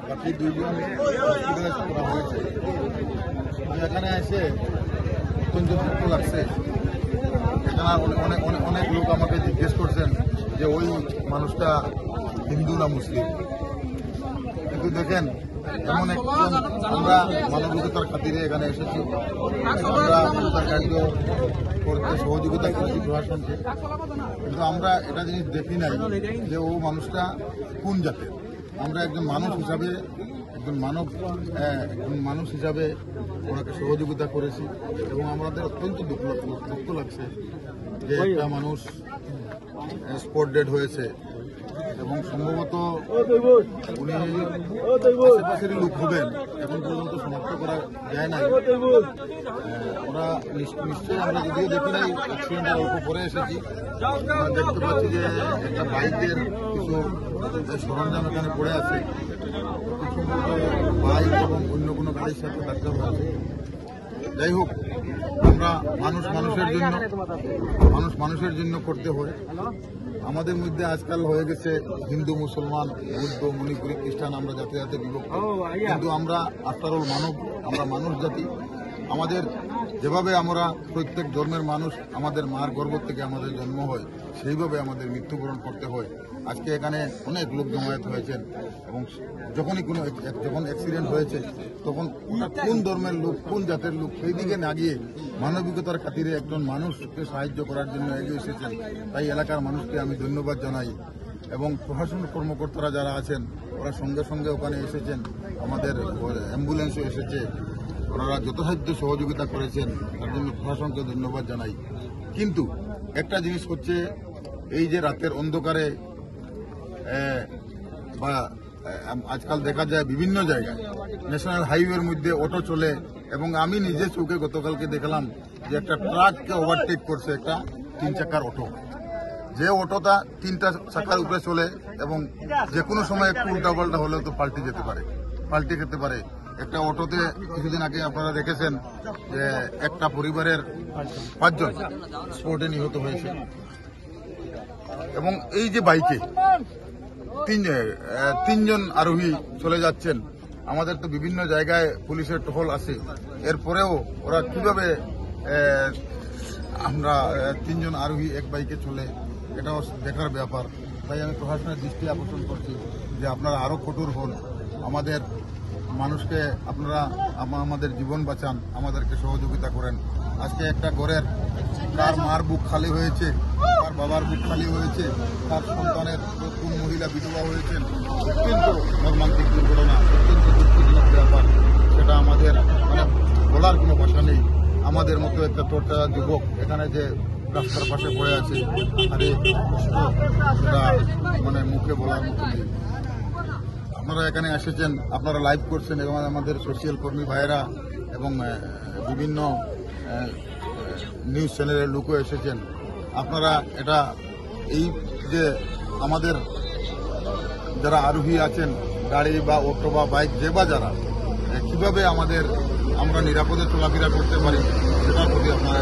বাকি দুইজন করা হয়েছে। এখানে এসে অত্যন্ত দুঃখ লাগছে। এখানে অনেক লোক আমাকে জিজ্ঞেস করছেন যে ওই মানুষটা হিন্দু না মুসলিম, কিন্তু দেখেন এমন একজন আমরা মানবিকতার খাতিরে এখানে এসেছি, আমরা কার্য করতে সহযোগিতা করেছি প্রশাসনকে, কিন্তু আমরা এটা জিনিস দেখি নাই যে ও মানুষটা কোন জাতের। আমরা একজন মানুষ হিসাবে ওনাকে সহযোগিতা করেছি এবং আমাদের অত্যন্ত দুঃখ লাগছে যে একটা মানুষ স্পট ডেড হয়েছে এবং সম্ভবত উনি আশেপাশের লোক হবেন, এখন পর্যন্ত শনাক্ত করা যায় নাই। ওরা নিশ্চয়ই আমরা যদিও দেখি নাই, অ্যাক্সিডেন্টের অল্প পরে এসেছি, আমরা দেখতে পাচ্ছি যে একটা বাইকের কিছু সরঞ্জাম এখানে পড়ে আছে, কিছু বাইক এবং অন্য কোনো গাড়ির সাথে ধাক্কা হয়েছে। যাই হোক, আমরা মানুষের জন্য করতে হয়। আমাদের মধ্যে আজকাল হয়ে গেছে হিন্দু, মুসলমান, বৌদ্ধ, মণিপুরী, খ্রিস্টান, আমরা জাতি জাতি বিভক্ত, কিন্তু আমরা আফটার অল আমরা মানুষ জাতি। আমাদের যেভাবে আমরা প্রত্যেক ধর্মের মানুষ, আমাদের মার গর্ভ থেকে আমাদের জন্ম হয়, সেইভাবে আমাদের মৃত্যুবরণ করতে হয়। আজকে এখানে অনেক লোক জমায়েত হয়েছেন এবং যখন অ্যাক্সিডেন্ট হয়েছে তখন ওটা কোন ধর্মের লোক, কোন জাতের লোক, সেই দিকে না গিয়ে মানবিকতার খাতিরে একজন মানুষকে সাহায্য করার জন্য এগিয়ে এসেছেন। তাই এলাকার মানুষকে আমি ধন্যবাদ জানাই এবং প্রশাসন কর্মকর্তারা যারা আছেন ওরা সঙ্গে সঙ্গে ওখানে এসেছেন, আমাদের অ্যাম্বুলেন্সও এসেছে, ওনারা যথাসাধ্য সহযোগিতা করেছেন, তার জন্য প্রশাসনকে ধন্যবাদ জানাই। কিন্তু একটা জিনিস হচ্ছে, এই যে রাতের অন্ধকারে বা আজকাল দেখা যায় বিভিন্ন জায়গায় ন্যাশনাল হাইওয়ের মধ্যে অটো চলে এবং আমি নিজে চোখে গতকালকে দেখলাম যে একটা ট্রাককে ওভারটেক করছে একটা 3 চাকার অটো। যে অটোটা 3টা চাকার উপরে চলে এবং যে কোনো সময় একটু উল্টাপাল্টা হলেও তো পাল্টে যেতে পারে। একটা অটোতে কিছুদিন আগে আপনারা দেখেছেন যে একটা পরিবারের 5 জন স্পটে নিহত হয়েছে এবং এই যে বাইকে 3 জন আরোহী চলে যাচ্ছেন। আমাদের তো বিভিন্ন জায়গায় পুলিশের টহল আছে, এরপরেও ওরা কিভাবে আমরা 3 জন আরোহী এক বাইকে চলে, এটাও দেখার ব্যাপার। তাই আমি প্রশাসনের দৃষ্টি আকর্ষণ করছি যে আপনারা আরো কঠোর হন, আমাদের মানুষকে আপনারা আমাদের জীবন বাঁচান, আমাদেরকে সহযোগিতা করেন। আজকে একটা ঘরের তার মার বুক খালি হয়েছে, তার বাবার বুক খালি হয়েছে, তার সন্তানের কোন মহিলা বিধবা হয়েছেন, অত্যন্ত মর্মান্তিক দুর্ঘটনা, অত্যন্ত দুঃখজনক ব্যাপার। সেটা আমাদের বলার কোনো ভাষা নেই। আমাদের মতো একটা তোরটা যুবক এখানে যে রাস্তার পাশে পড়ে আছে, আরে সেটা মুখে বলার মতো নেই। আপনারা এখানে এসেছেন, আপনারা লাইভ করছেন এবং আমাদের সোশ্যাল কর্মী ভাইয়েরা এবং বিভিন্ন নিউজ চ্যানেলের লোকও এসেছেন। আপনারা এটা এই যে আমাদের যারা আরোহী আছেন, গাড়ি বা অটো বা বাইক যে বা যারা, কিভাবে আমরা নিরাপদে চলাফেরা করতে পারি সেটার প্রতি আপনারা